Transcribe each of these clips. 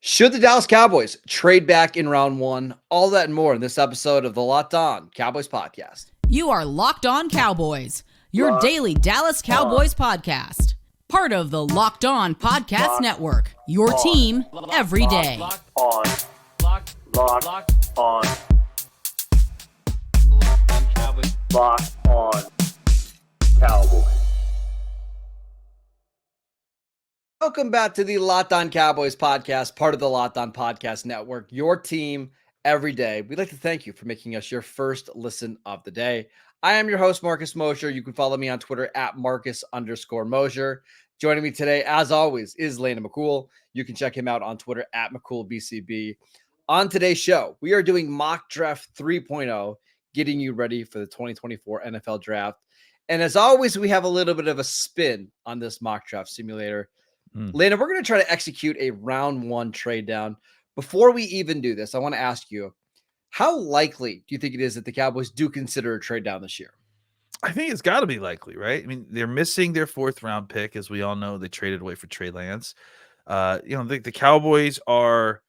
Should the Dallas Cowboys trade back in round one? All that and more in this episode of the Locked On Cowboys Podcast. You are Locked On Cowboys, your daily Dallas Cowboys podcast. Part of the Locked On Podcast Network, your team every day. Locked On Cowboys. Locked On Cowboys. Welcome back to the Locked On Cowboys Podcast, part of the Locked On Podcast Network, your team every day. We'd like to thank you for making us your first listen of the day. I am your host, Marcus Mosher. You can follow me on Twitter at Marcus_Mosher. Joining me today, as always, is Landon McCool. You can check him out on Twitter at McCoolBCB. On today's show, we are doing Mock Draft 3.0, getting you ready for the 2024 NFL Draft. And as always, we have a little bit of a spin on this mock draft simulator. Landon, we're going to try to execute a round one trade down. Before we even do this, I want to ask you, how likely do you think it is that the Cowboys do consider a trade down this year? I think it's got to be likely, right? I mean, they're missing their fourth round pick. As we all know, they traded away for Trey Lance. The Cowboys are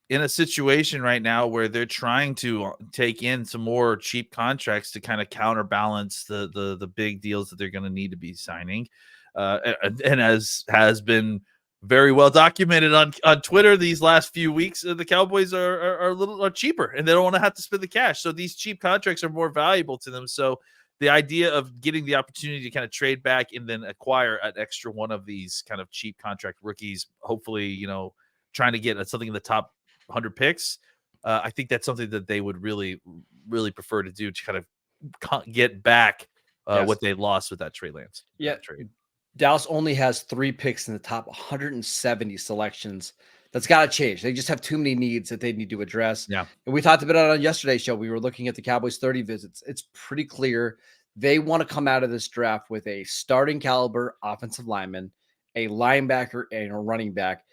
in a situation right now where they're trying to take in some more cheap contracts to kind of counterbalance the big deals that they're going to need to be signing. And as has been very well documented on Twitter these last few weeks, the Cowboys are a little cheaper and they don't want to have to spend the cash. So these cheap contracts are more valuable to them. So the idea of getting the opportunity to kind of trade back and then acquire an extra one of these kind of cheap contract rookies, hopefully, trying to get something in the top 100 picks. I think that's something that they would really, really prefer to do to kind of get back what they lost with that Trey Lance trade. Dallas only has 3 picks in the top 170 selections. That's got to change. They just have too many needs that they need to address. Yeah. And we talked about it on yesterday's show. We were looking at the Cowboys 30 visits. It's pretty clear they want to come out of this draft with a starting caliber offensive lineman, a linebacker, and a running back.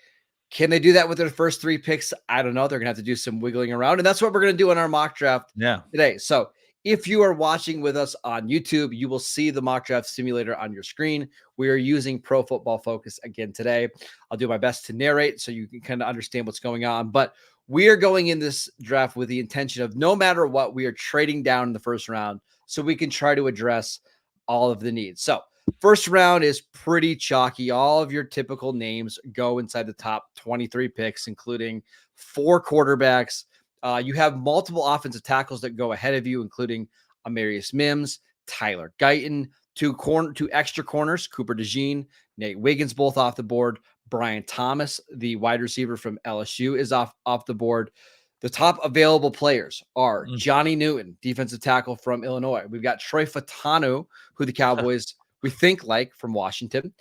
Can they do that with their first 3 picks? I don't know. They're going to have to do some wiggling around. And that's what we're going to do in our mock draft today. So if you are watching with us on YouTube, you will see the mock draft simulator on your screen. We are using Pro Football Focus again today. I'll do my best to narrate so you can kind of understand what's going on. But we are going in this draft with the intention of no matter what, we are trading down in the first round so we can try to address all of the needs. So first round is pretty chalky. All of your typical names go inside the top 23 picks, including 4 quarterbacks. You have multiple offensive tackles that go ahead of you, including Amarius Mims, Tyler Guyton, 2 extra corners, Cooper DeJean, Nate Wiggins, both off the board. Brian Thomas, the wide receiver from LSU, is off the board. The top available players are Johnny Newton, defensive tackle from Illinois. We've got Troy Fautanu, who the Cowboys we think like from Washington.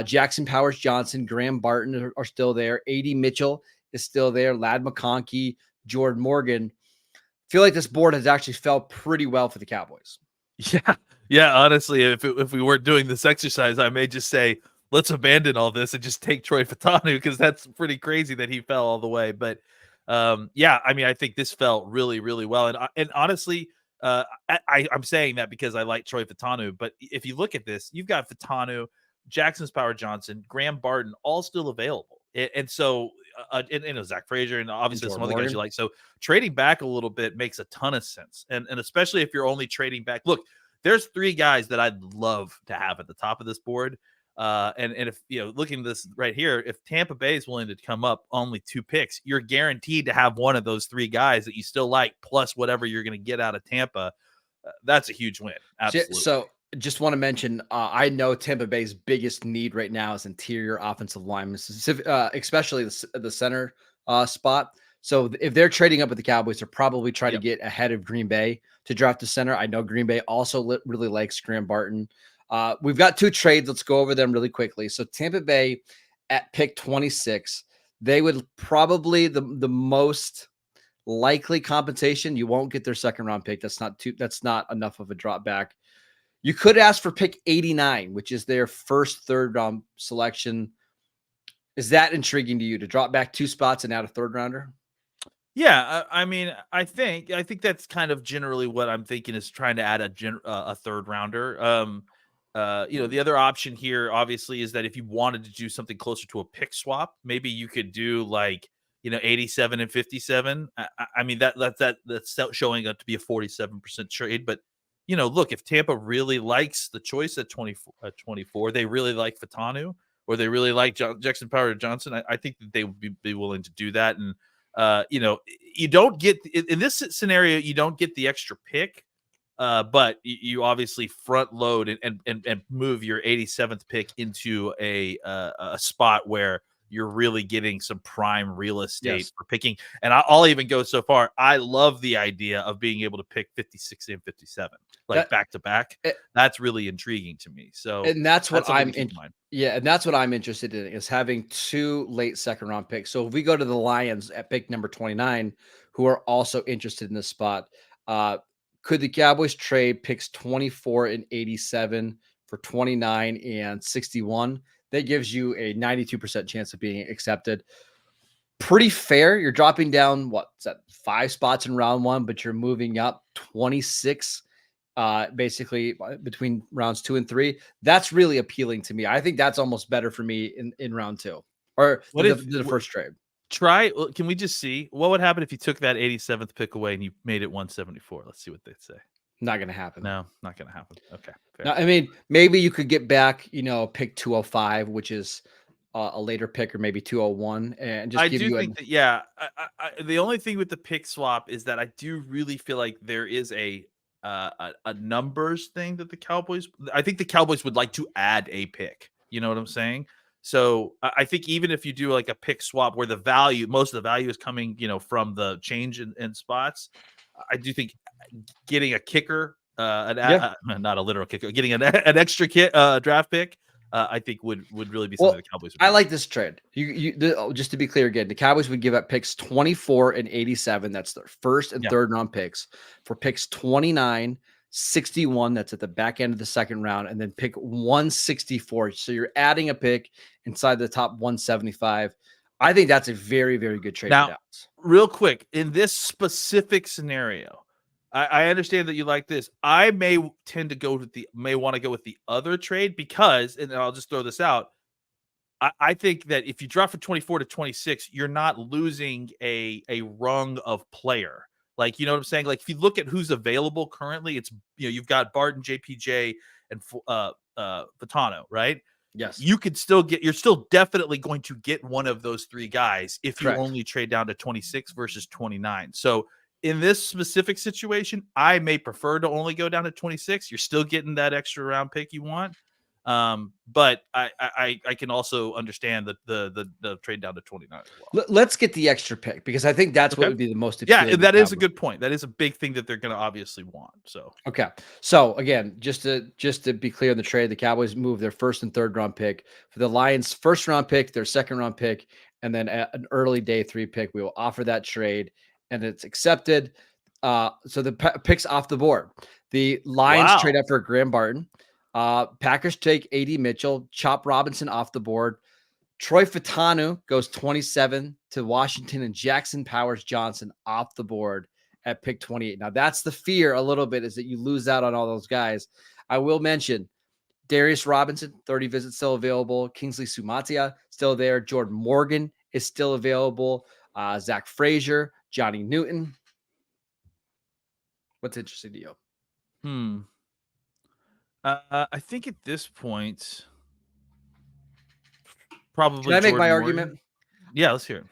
Jackson Powers Johnson, Graham Barton are still there. A.D. Mitchell is still there. Ladd McConkey, Jordan Morgan. Feel like this board has actually felt pretty well for the Cowboys. Yeah. Honestly, if we weren't doing this exercise, I may just say, let's abandon all this and just take Troy Fautanu, because that's pretty crazy that he fell all the way. But I think this felt really, really well. And honestly, I'm saying that because I like Troy Fautanu. But if you look at this, you've got Fautanu, Jackson's Power Johnson, Graham Barton, all still available. And so, Zach Frazier, and obviously some other guys you like. So trading back a little bit makes a ton of sense. And especially if you're only trading back. Look, there's 3 guys that I'd love to have at the top of this board. And if, looking at this right here, if Tampa Bay is willing to come up only 2 picks, you're guaranteed to have one of those 3 guys that you still like, plus whatever you're going to get out of Tampa. That's a huge win. Absolutely. So just want to mention, I know Tampa Bay's biggest need right now is interior offensive linemen, especially the center spot. So if they're trading up with the Cowboys, they're probably trying to get ahead of Green Bay to draft the center. I know Green Bay also really likes Graham Barton. We've got 2 trades. Let's go over them really quickly. So Tampa Bay at pick 26, they would probably the most likely compensation. You won't get their second round pick. That's not enough of a drop back. You could ask for pick 89, which is their first third round selection. Is that intriguing to you to drop back 2 spots and add a third rounder? Yeah, I think that's kind of generally what I'm thinking, is trying to add a third rounder. The other option here, obviously, is that if you wanted to do something closer to a pick swap, maybe you could do like 87 and 57. I mean, that's showing up to be a 47% trade. But, look, if Tampa really likes the choice at 24, they really like Fatanu, or they really like Jackson Power Johnson, I think that they would be willing to do that. And, you don't get in this scenario, you don't get the extra pick. But you obviously front load and move your 87th pick into a spot where you're really getting some prime real estate for picking. And I'll even go so far. I love the idea of being able to pick 56 and 57, back to back. That's really intriguing to me. So, and that's what I'm and that's what I'm interested in, is having 2 late second round picks. So if we go to the Lions at pick number 29, who are also interested in this spot, could the Cowboys trade picks 24 and 87 for 29 and 61? That gives you a 92% chance of being accepted. Pretty fair. You're dropping down, 5 spots in round 1, but you're moving up 26 basically between rounds 2 and 3. That's really appealing to me. I think that's almost better for me in round 2 or the first trade. Can we just see what would happen if you took that 87th pick away and you made it 174? Let's see what they'd say. Not going to happen. No, not going to happen. Okay. No, I mean, maybe you could get back, pick 205, which is a later pick, or maybe 201, and just give you. I think that, the only thing with the pick swap is that I do really feel like there is a numbers thing that I think the Cowboys would like to add a pick. You know what I'm saying? So I think even if you do like a pick swap where most of the value is coming, from the change in spots, I do think getting a kicker, not a literal kicker, getting an extra draft pick, I think would really be something the Cowboys would do. I like this trade. Just to be clear again, the Cowboys would give up picks 24 and 87. That's their first and third round picks, for picks 29, 61. That's at the back end of the second round, and then pick 164. So you're adding a pick inside the top 175. I think that's a very, very good trade. Now, real quick, in this specific scenario, I understand that you like this. I may want to go with the other trade because, and I'll just throw this out, I think that if you drop from 24 to 26, you're not losing a rung of player. Like, you know what I'm saying? Like, if you look at who's available currently, it's, you've got Barton, JPJ, and Fatano, right? Yes. You're still definitely going to get one of those 3 guys if you only trade down to 26 versus 29. So in this specific situation, I may prefer to only go down to 26. You're still getting that extra round pick you want. But I can also understand the trade down to 29 as well. Let's get the extra pick, because I think that's what would be the most appealing. Yeah, that is a good point. That is a big thing that they're going to obviously want. So okay. So again, just to be clear on the trade, the Cowboys move their first and third round pick. For the Lions, first round pick, their second round pick, and then an early day 3 pick. We will offer that trade, and it's accepted. So the picks off the board. The Lions trade up for Graham Barton. Packers take AD Mitchell, Chop Robinson off the board. Troy Fatanu goes 27 to Washington, and Jackson Powers Johnson off the board at pick 28. Now, that's the fear a little bit, is that you lose out on all those guys. I will mention Darius Robinson, 30 visits still available. Kingsley Sumatia still there. Jordan Morgan is still available. Zach Frazier, Johnny Newton. What's interesting to you? I think at this point, probably. Can I make my argument? Yeah, let's hear it.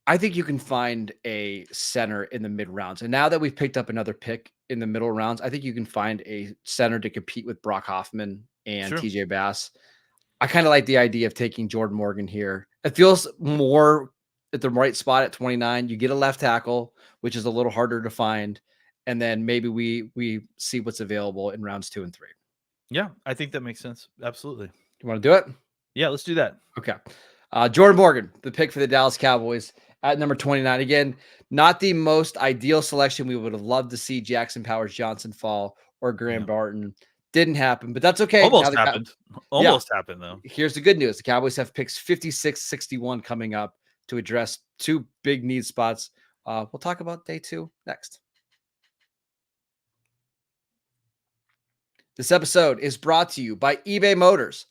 I think you can find a center in the mid rounds. And now that we've picked up another pick in the middle rounds, I think you can find a center to compete with Brock Hoffman and TJ Bass. I kind of like the idea of taking Jordan Morgan here. It feels more at the right spot at 29. You get a left tackle, which is a little harder to find. And then maybe we see what's available in rounds 2 and 3. Yeah, I think that makes sense. Absolutely. You want to do it? Yeah, let's do that. Okay. Jordan Morgan, the pick for the Dallas Cowboys at number 29. Again, not the most ideal selection. We would have loved to see Jackson Powers Johnson fall or Graham Barton. Didn't happen, but that's okay. Almost happened. Happened, though. Here's the good news. The Cowboys have picks 56, 61 coming up to address 2 big need spots. We'll talk about day 2 next. This episode is brought to you by eBay Motors.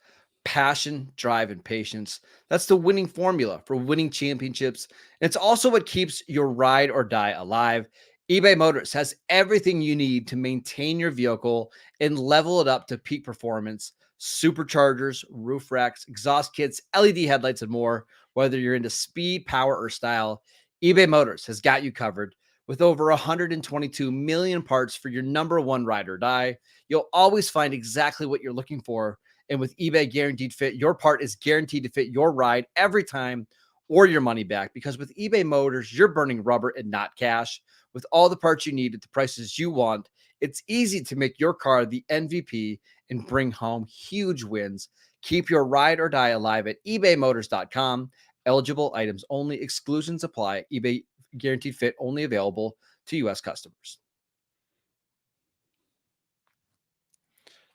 Passion, drive, and patience. That's the winning formula for winning championships. And it's also what keeps your ride or die alive. eBay Motors has everything you need to maintain your vehicle and level it up to peak performance. Superchargers, roof racks, exhaust kits, LED headlights, and more. Whether you're into speed, power, or style, eBay Motors has got you covered. With over 122 million parts for your number one ride or die, you'll always find exactly what you're looking for. And with eBay Guaranteed Fit, your part is guaranteed to fit your ride every time or your money back. Because with eBay Motors, you're burning rubber and not cash. With all the parts you need at the prices you want, it's easy to make your car the MVP and bring home huge wins. Keep your ride or die alive at ebaymotors.com. Eligible items only. Exclusions apply. eBay Guaranteed Fit only available to U.S. customers.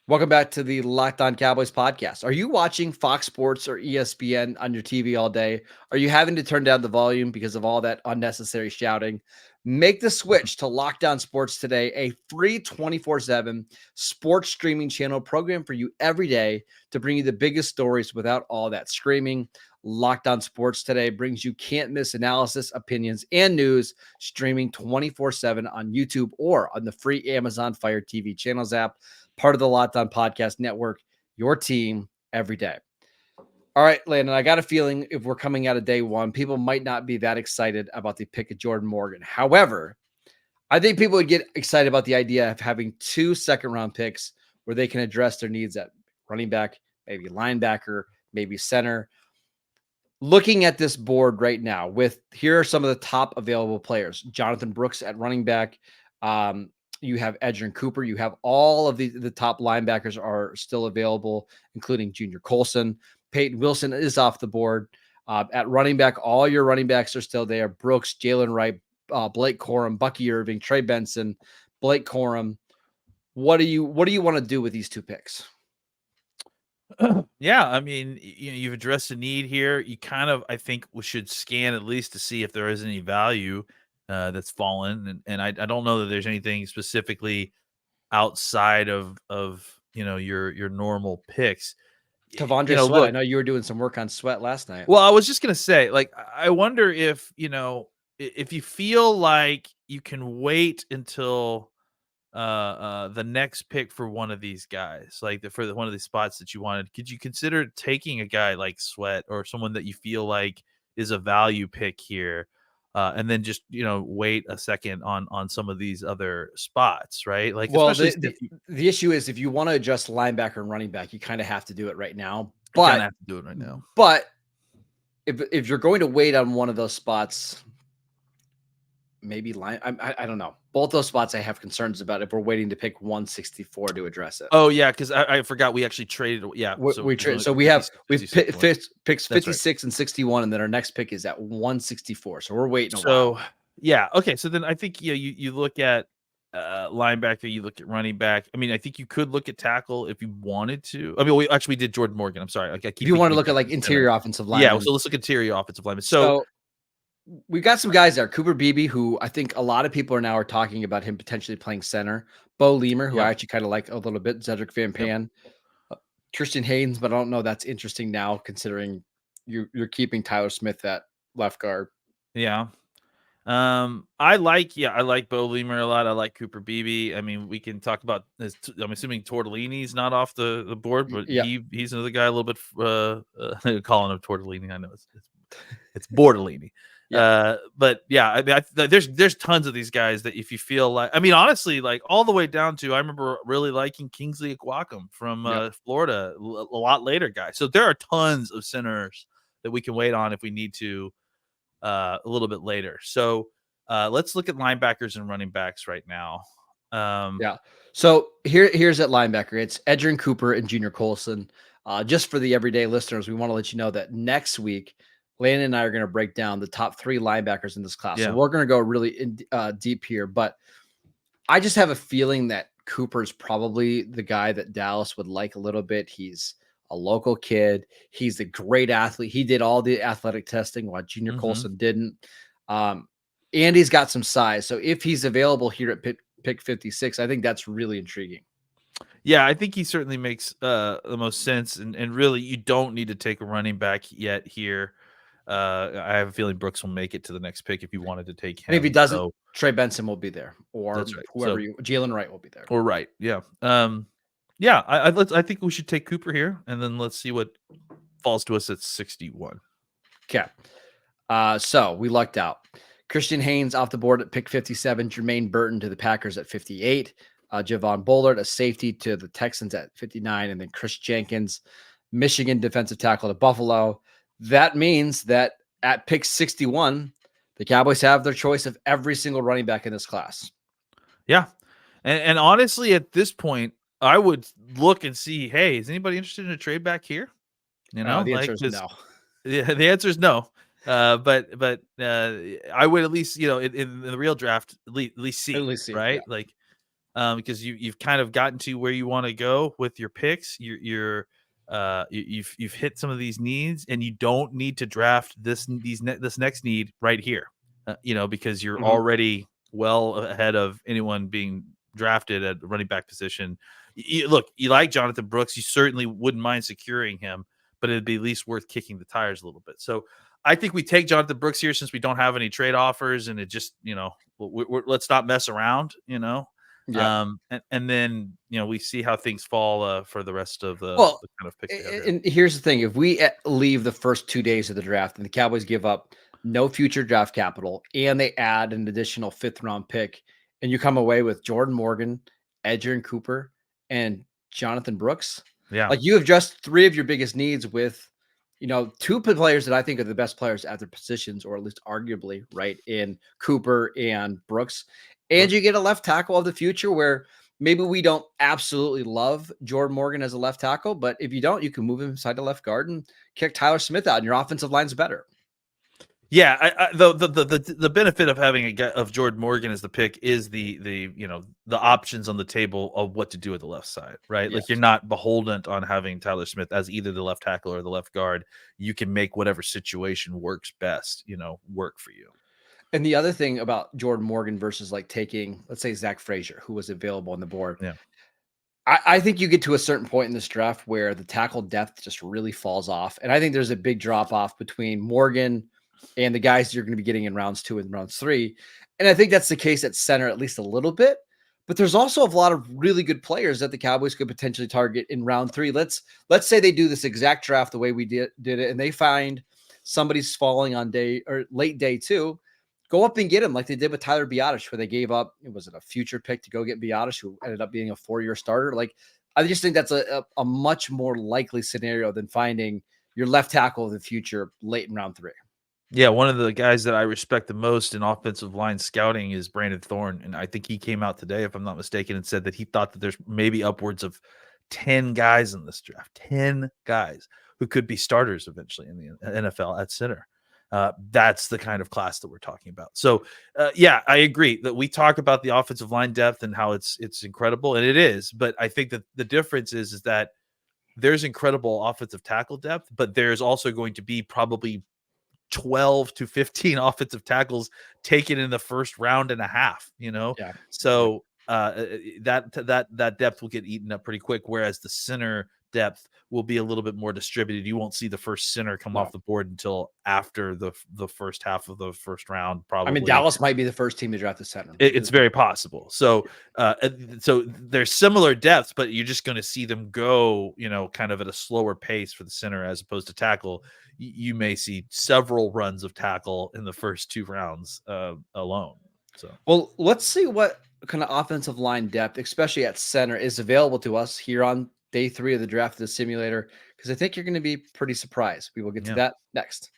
Welcome back to the Locked On Cowboys podcast. Are you watching Fox Sports or ESPN on your TV all day? Are you having to turn down the volume because of all that unnecessary shouting? Make the switch to Locked On Sports Today, a free 24/7 sports streaming channel program for you every day to bring you the biggest stories without all that screaming. Locked On Sports Today brings you can't-miss analysis, opinions, and news streaming 24/7 on YouTube or on the free Amazon Fire TV channels app. Part of the Locked On Podcast Network, your team every day. All right, Landon, I got a feeling if we're coming out of day one, people might not be that excited about the pick of Jordan Morgan. However, I think people would get excited about the idea of having 2 second-round picks where they can address their needs at running back, maybe linebacker, maybe center. Looking at this board right now, here are some of the top available players. Jonathan Brooks at running back. You have Edgerrin Cooper. You have all of the top linebackers are still available, including Junior Colson. Peyton Wilson is off the board. At running back, all your running backs are still there. Brooks, Jalen Wright, Blake Corum, Bucky Irving, Trey Benson, Blake Corum. What do you want to do with these 2 picks? Yeah, I mean, you've addressed a need here. You kind of, I think, we should scan at least to see if there is any value that's fallen, and I don't know that there's anything specifically outside of your normal picks. Tavondre Sweat. Look, I know you were doing some work on Sweat last night. Well, I was just gonna say, like, I wonder if if you feel like you can wait until the next pick for one of these guys, like one of these spots that you wanted. Could you consider taking a guy like Sweat or someone that you feel like is a value pick here, and then just wait a second on some of these other spots, right? Like, well, the issue is if you want to adjust linebacker and running back, you kind of have to do it right now. But if you're going to wait on one of those spots, maybe I don't know. Both those spots I have concerns about if we're waiting to pick 164 to address it. Oh yeah, because I forgot we actually traded. Yeah, we traded. So we've picks 56 and 61, and then our next pick is at 164. So we're waiting. Yeah, okay. So then I think you look at linebacker, you look at running back. I mean, I think you could look at tackle if you wanted to. I mean, we did Jordan Morgan. I'm sorry. If you want to look at like interior offensive line, yeah. So let's look at interior offensive lineman. So we've got some guys there. Cooper Beebe, who I think a lot of people are talking about him potentially playing center. Bo Leemer, who I actually kind of like a little bit. Cedric Van Pan. Christian Haynes, but I don't know that's interesting now considering you're keeping Tyler Smith at left guard. Yeah. I like Bo Leemer a lot. I like Cooper Beebe. I mean, we can talk about this. I'm assuming Tortellini's not off the board, but he's another guy a little bit calling him Tortellini. I know it's Bortolini. But yeah, I mean, there's tons of these guys that if you feel like, I mean, honestly, like all the way down to, I remember really liking Kingsley Aquacum from Florida, a lot later guy. So there are tons of centers that we can wait on if we need to a little bit later. So let's look at linebackers and running backs right now. So here's at linebacker. It's Edgerrin Cooper and Junior Colson. Just for the everyday listeners, we want to let you know that next week, Landon and I are going to break down the top 3 linebackers in this class. So we're going to go really deep here, but I just have a feeling that Cooper's probably the guy that Dallas would like a little bit. He's a local kid. He's a great athlete. He did all the athletic testing while Junior Colson didn't. And he's got some size. So if he's available here at pick 56, I think that's really intriguing. Yeah, I think he certainly makes the most sense, and really, you don't need to take a running back yet here. I have a feeling Brooks will make it to the next pick if you wanted to take And if he him. doesn't, So Trey Benson will be there, or that's right. whoever So Jalen Wright will be there. or right, yeah, yeah. I think we should take Cooper here, and then let's see what falls to us at 61. Okay. So we lucked out. Christian Haynes off the board at pick 57. Jermaine Burton to the Packers at 58. Javon Bullard, a safety to the Texans at 59. And then Chris Jenkins, Michigan defensive tackle to Buffalo. That means that at pick 61, the Cowboys have their choice of every single running back in this class. Yeah, and honestly, at this point, I would look and see, hey, is anybody interested in a trade back here? You know, The like answer is no. the answer is no. But I would at least, in the real draft, at least see, At least see, right? yeah. Like, because you've kind of gotten to where you want to go with your picks. You've hit some of these needs, and you don't need to draft this next need right here. Because you're already well ahead of anyone being drafted at the running back position. Look, you like Jonathan Brooks. You certainly wouldn't mind securing him, but it'd be at least worth kicking the tires a little bit. So I think we take Jonathan Brooks here since we don't have any trade offers, and it just, let's not mess around, Yeah. And then, we see how things fall for the rest of the kind of picks. And here's the thing. If we leave the first 2 days of the draft and the Cowboys give up no future draft capital and they add an additional 5th round pick, and you come away with Jordan Morgan, Edgerrin Cooper, and Jonathan Brooks, Yeah. like you have just 3 of your biggest needs with, 2 players that I think are the best players at their positions, or at least arguably, right, in Cooper and Brooks. And you get a left tackle of the future where maybe we don't absolutely love Jordan Morgan as a left tackle, but if you don't, you can move him inside the left guard and kick Tyler Smith out, and your offensive line's better. Yeah, the benefit of having of Jordan Morgan as the pick is the options on the table of what to do at the left side, right? Yes. Like, you're not beholden on having Tyler Smith as either the left tackle or the left guard. You can make whatever situation works best, work for you. And the other thing about Jordan Morgan versus like taking, let's say, Zach Frazier, who was available on the board. Yeah. I think you get to a certain point in this draft where the tackle depth just really falls off. And I think there's a big drop off between Morgan and the guys you're going to be getting in rounds 2 and rounds 3. And I think that's the case at center, at least a little bit. But there's also a lot of really good players that the Cowboys could potentially target in round 3. Let's say they do this exact draft the way we did it, and they find somebody's falling on day or late day 2. Go up and get him like they did with Tyler Biadasz, where they gave up, was it a future pick to go get Biadasz, who ended up being a 4-year starter? Like, I just think that's a much more likely scenario than finding your left tackle of the future late in round 3. Yeah, one of the guys that I respect the most in offensive line scouting is Brandon Thorne, and I think he came out today, if I'm not mistaken, and said that he thought that there's maybe upwards of 10 guys in this draft, 10 guys who could be starters eventually in the NFL at center. That's the kind of class that we're talking about. So, yeah, I agree that we talk about the offensive line depth and how it's incredible, and it is. But I think that the difference is that there's incredible offensive tackle depth, but there's also going to be probably 12 to 15 offensive tackles taken in the first round and a half. Yeah. So that depth will get eaten up pretty quick, whereas the center depth will be a little bit more distributed. You won't see the first center come off the board until after the first half of the first round. Probably. I mean, Dallas might be the first team to draft the center. It's very possible. So there's similar depths, but you're just going to see them go, kind of at a slower pace for the center as opposed to tackle. You may see several runs of tackle in the first 2 rounds alone. So, well, let's see what kind of offensive line depth, especially at center, is available to us here on day 3 of the draft of the simulator, because I think you're going to be pretty surprised. We will get to that next.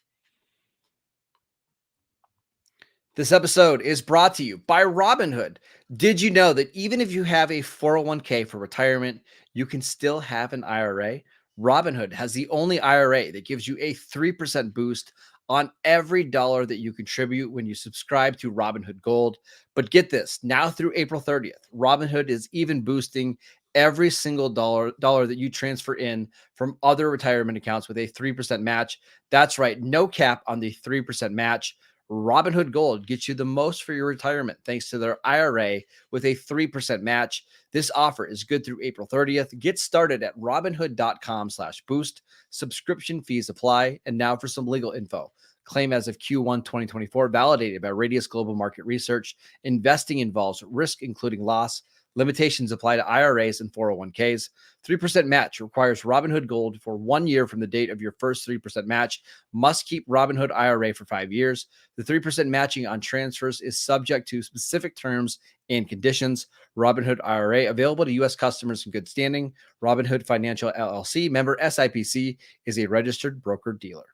This episode is brought to you by Robinhood. Did you know that even if you have a 401k for retirement, you can still have an IRA? Robinhood has the only IRA that gives you a 3% boost on every dollar that you contribute when you subscribe to Robinhood Gold. But get this, now through April 30th, Robinhood is even boosting every single dollar that you transfer in from other retirement accounts with a 3% match. That's right, no cap on the 3% match. Robinhood Gold gets you the most for your retirement thanks to their IRA with a 3% match. This offer is good through April 30th. Get started at robinhood.com/boost. Subscription fees apply. And now for some legal info. Claim as of Q1 2024, validated by Radius Global Market Research. Investing involves risk, including loss. Limitations apply to IRAs and 401ks. 3% match requires Robinhood Gold for 1 year from the date of your first 3% match. Must keep Robinhood IRA for 5 years. The 3% matching on transfers is subject to specific terms and conditions. Robinhood IRA available to U.S. customers in good standing. Robinhood Financial LLC, member SIPC, is a registered broker-dealer.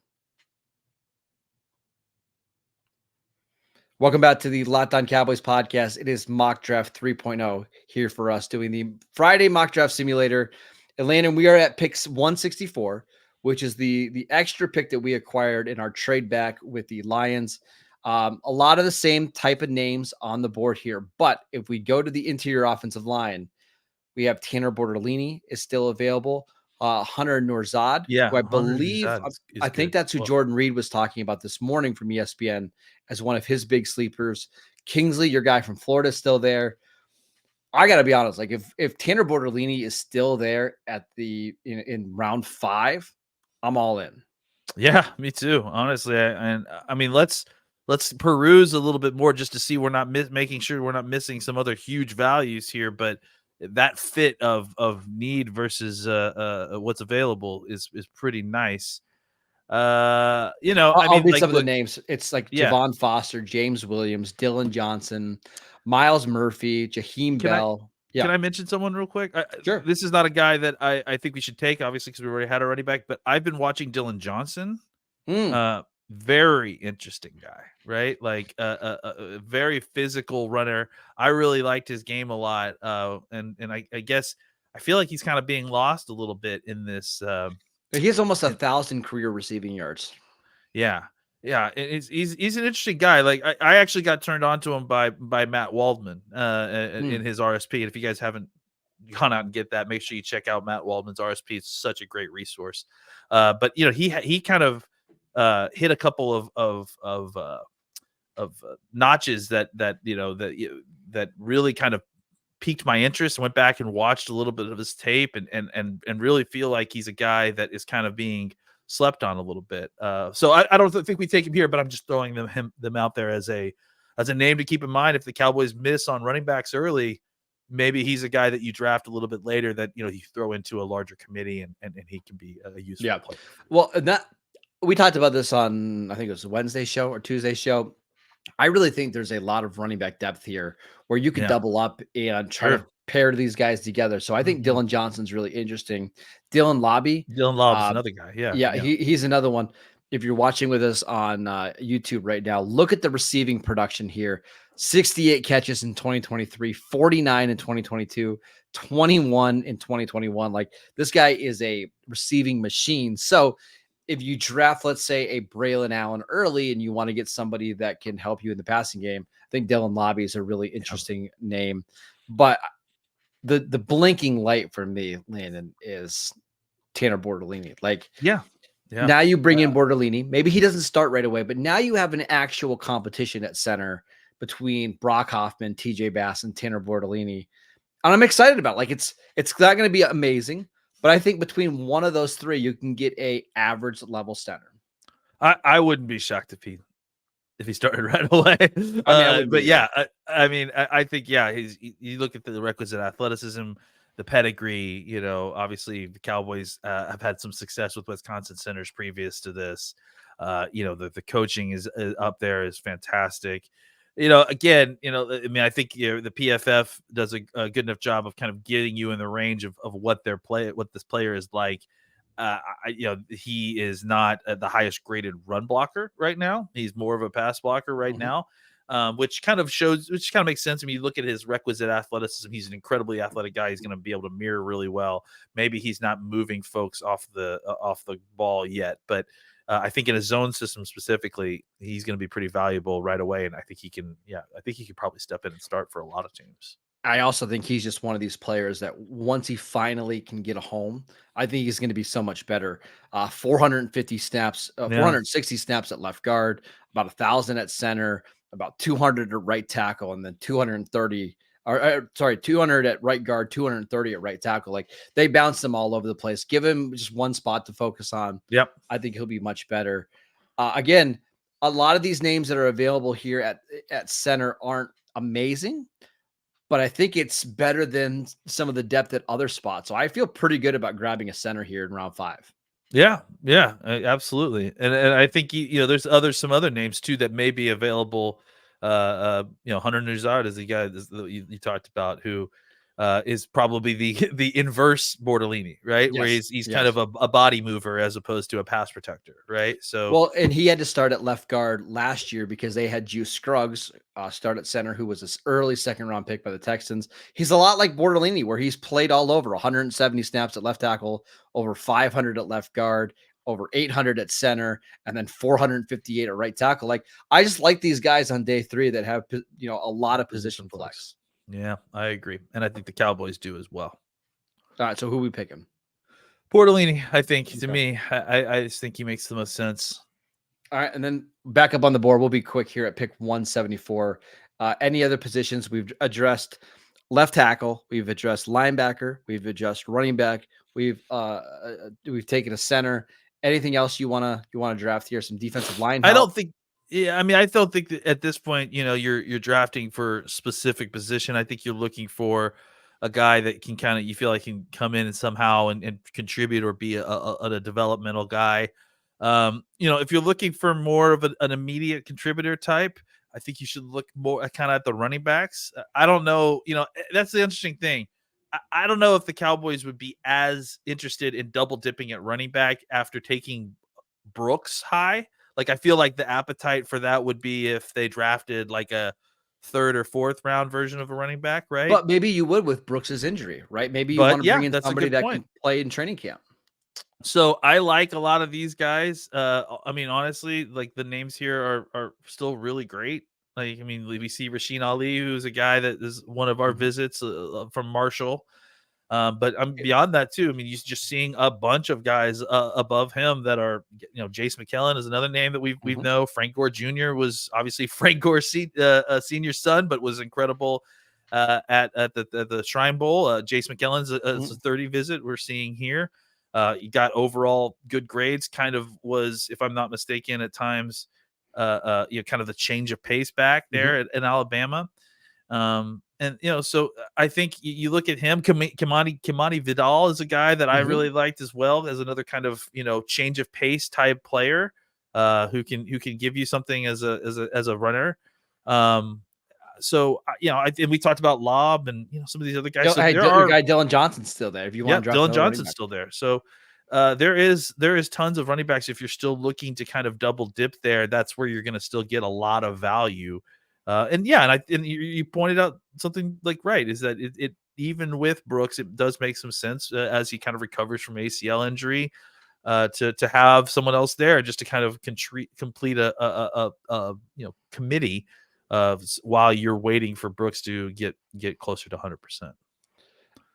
Welcome back to the Locked On Cowboys podcast. It is Mock Draft 3.0 here for us doing the Friday Mock Draft Simulator. Atlanta, we are at picks 164, which is the extra pick that we acquired in our trade back with the Lions. A lot of the same type of names on the board here, but if we go to the interior offensive line, we have Tanner Bortolini is still available. Hunter Nourzad, who I believe, I think that's who Jordan Reed was talking about this morning from ESPN as one of his big sleepers. Kingsley, your guy from Florida, is still there. I got to be honest, like if Tanner Bortolini is still there at in round 5, I'm all in. Yeah, me too. Honestly, I mean, let's peruse a little bit more just to see we're not making sure we're not missing some other huge values here, but that fit of need versus what's available is pretty nice. I'll read some of the names. It's like Javon Foster, James Williams, Dylan Johnson, Miles Murphy, Jaheim Bell. Can I mention someone real quick? Sure. This is not a guy that I think we should take, obviously, because we already had a running back, but I've been watching Dylan Johnson. Very interesting guy, right? Like a very physical runner. I really liked his game a lot. And I guess I feel like he's kind of being lost a little bit in this. He has almost 1,000 career receiving yards. Yeah. He's an interesting guy. Like I actually got turned on to him by Matt Waldman in his RSP. And if you guys haven't gone out and get that, make sure you check out Matt Waldman's RSP. It's such a great resource. But he kind of hit a couple of notches that really kind of piqued my interest. Went back and watched a little bit of his tape and really feel like he's a guy that is kind of being slept on a little bit. So I don't think we take him here, but I'm just throwing them out there as a name to keep in mind. If the Cowboys miss on running backs early, maybe he's a guy that you draft a little bit later that you throw into a larger committee and he can be a useful player. Well, we talked about this on, I think it was a Wednesday show or Tuesday show. I really think there's a lot of running back depth here where you can double up and try to pair these guys together. So I think Dylan Johnson's really interesting. Dylan Lobby is another guy. Yeah. He's another one. If you're watching with us on YouTube right now, look at the receiving production here. 68 catches in 2023, 49 in 2022, 21 in 2021. Like this guy is a receiving machine. So if you draft, let's say, a Braylon Allen early and you want to get somebody that can help you in the passing game, I think Dylan Lobby is a really interesting name. But the blinking light for me, Landon, is Tanner Bortolini. Like, now you bring in Bortolini. Maybe he doesn't start right away, but now you have an actual competition at center between Brock Hoffman, TJ Bass, and Tanner Bortolini. And I'm excited about it. Like, it's not going to be amazing, but I think between one of those three, you can get a average level center. I wouldn't be shocked if he started right away. I think you look at the requisite athleticism, the pedigree. Obviously the Cowboys have had some success with Wisconsin centers previous to this. The coaching is up there is fantastic. I think the PFF does a good enough job of kind of getting you in the range of what this player is like. He is not the highest graded run blocker right now. He's more of a pass blocker right now, which kind of makes sense. I mean, you look at his requisite athleticism. He's an incredibly athletic guy. He's going to be able to mirror really well. Maybe he's not moving folks off the ball yet, but I think in a zone system specifically, he's going to be pretty valuable right away. And I think he can probably step in and start for a lot of teams. I also think he's just one of these players that once he finally can get a home, I think he's going to be so much better. 450 snaps, Yeah. 460 snaps at left guard, about 1,000 at center, about 200 at right tackle, and then 230. Or sorry, 200 at right guard, 230 at right tackle. Like they bounce them all over the place. Give him just one spot to focus on. Yep. I think he'll be much better. Again, a lot of these names that are available here at center aren't amazing, but I think it's better than some of the depth at other spots. So I feel pretty good about grabbing a center here in round 5. Yeah, yeah, absolutely, and I think there's some other names too that may be available. Hunter Nuzard is the guy that you talked about, who is probably the inverse Bortolini, right? Where Yes, he's kind yes. of a body mover as opposed to a pass protector, right? So Well, and he had to start at left guard last year because they had Juice Scruggs start at center, who was this early second round pick by the Texans. He's a lot like Bortolini, where he's played all over 170 snaps at left tackle, over 500 at left guard, over 800 at center, and then 458 at right tackle. Like, I just like these guys on day 3 that have, a lot of position flex. yeah, I agree, and I think the Cowboys do as well. All right, so who we picking? Bortolini, I think to Okay. me, I just think he makes the most sense. All right, and then back up on the board, we'll be quick here at pick 174. Any other positions we've addressed? Left tackle, we've addressed linebacker, we've addressed running back, we've taken a center. Anything else you wanna draft here? Some defensive line I help? don't think. Yeah, I mean, I don't think that at this point, you're drafting for specific position. I think you're looking for a guy that can you feel like can come in and somehow and contribute or be a developmental guy. If you're looking for more of an immediate contributor type, I think you should look more kind of at the running backs. I don't know. That's the interesting thing. I don't know if the Cowboys would be as interested in double dipping at running back after taking Brooks high. Like, I feel like the appetite for that would be if they drafted like a 3rd or 4th round version of a running back, right? But maybe you would with Brooks's injury, right? Maybe you But want to yeah, bring in that's a somebody good that point. can play in training camp. So I like a lot of these guys. I mean, honestly, like the names here are still really great. Like, I mean, we see Rasheen Ali, who's a guy that is one of our Mhm. visits from Marshall. But I'm beyond that too. I mean, you're just seeing a bunch of guys above him that are, Jace McKellen is another name that we Mhm. know. Frank Gore Jr. was obviously Frank Gore's senior son, but was incredible at the Shrine Bowl. Jace McKellen's a 30 visit we're seeing here. He got overall good grades. Kind of was, if I'm not mistaken, at times, kind of the change of pace back there in Alabama. And so I think you look at him. Kimani Vidal is a guy that I really liked as well, as another kind of change of pace type player, who can give you something as a runner. And we talked about Lob and some of these other guys. So Hey, there your are guy Dylan Johnson's still there if you want to draft Dylan another running Johnson's back. still there. So there is tons of running backs. If you're still looking to kind of double dip there, that's where you're going to still get a lot of value. And you pointed out something like right is that it even with Brooks, it does make some sense as he kind of recovers from ACL injury to have someone else there just to kind of complete a committee while you're waiting for Brooks to get closer to 100%.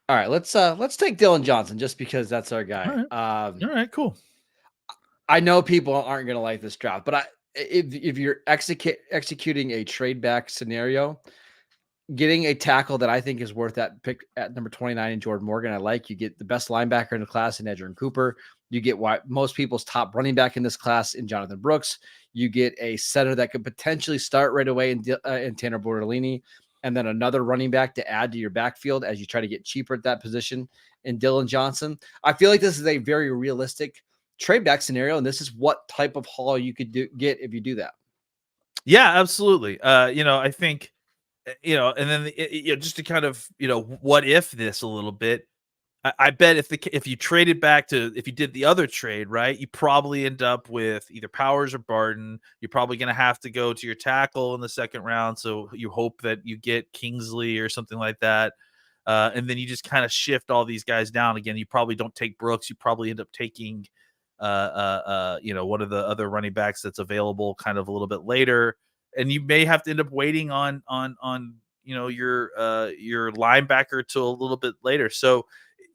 All right, let's take Dylan Johnson just because that's our guy. All right, cool. I know people aren't going to like this draft, but if you're executing a trade back scenario, getting a tackle that I think is worth that pick at number 29 in Jordan Morgan, I like. You get the best linebacker in the class in Edgerrin Cooper. You get most people's top running back in this class in Jonathan Brooks. You get a center that could potentially start right away in Tanner Bortolini, and then another running back to add to your backfield as you try to get cheaper at that position in Dylan Johnson. I feel like this is a very realistic trade back scenario, and this is what type of haul you could get if you do that. Yeah, absolutely. I think, and then just to kind of what if this a little bit. I bet if you traded back to, if you did the other trade, right, you probably end up with either Powers or Barton. You're probably going to have to go to your tackle in the 2nd round. So you hope that you get Kingsley or something like that. And then you just kind of shift all these guys down again. You probably don't take Brooks. You probably end up taking, one of the other running backs that's available kind of a little bit later. And you may have to end up waiting on your linebacker till a little bit later. So,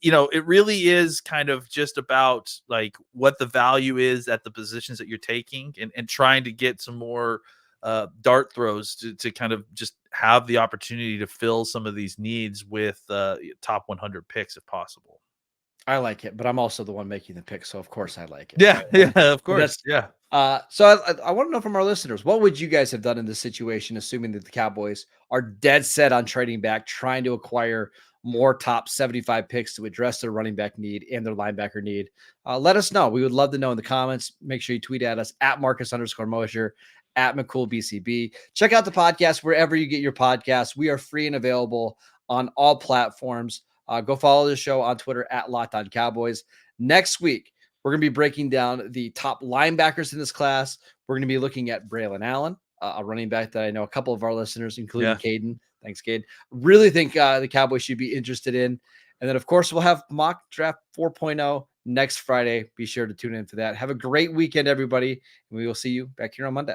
it really is kind of just about like what the value is at the positions that you're taking, and trying to get some more dart throws to kind of just have the opportunity to fill some of these needs with top 100 picks if possible. I like it, but I'm also the one making the pick, so of course I like it. Yeah, Right? yeah, of But course. Yeah. So I want to know from our listeners, what would you guys have done in this situation, assuming that the Cowboys are dead set on trading back, trying to acquire more top 75 picks to address their running back need and their linebacker need? Let us know. We would love to know in the comments. Make sure you tweet at us at Marcus_Mosher, at McCoolBCB. Check out the podcast wherever you get your podcasts. We are free and available on all platforms. Go follow the show on Twitter at Locked On Cowboys. Next week, we're going to be breaking down the top linebackers in this class. We're going to be looking at Braylon Allen, a running back that I know a couple of our listeners, including Caden. Thanks, Cade. Really think the Cowboys should be interested in. And then, of course, we'll have Mock Draft 4.0 next Friday. Be sure to tune in for that. Have a great weekend, everybody. And we will see you back here on Monday.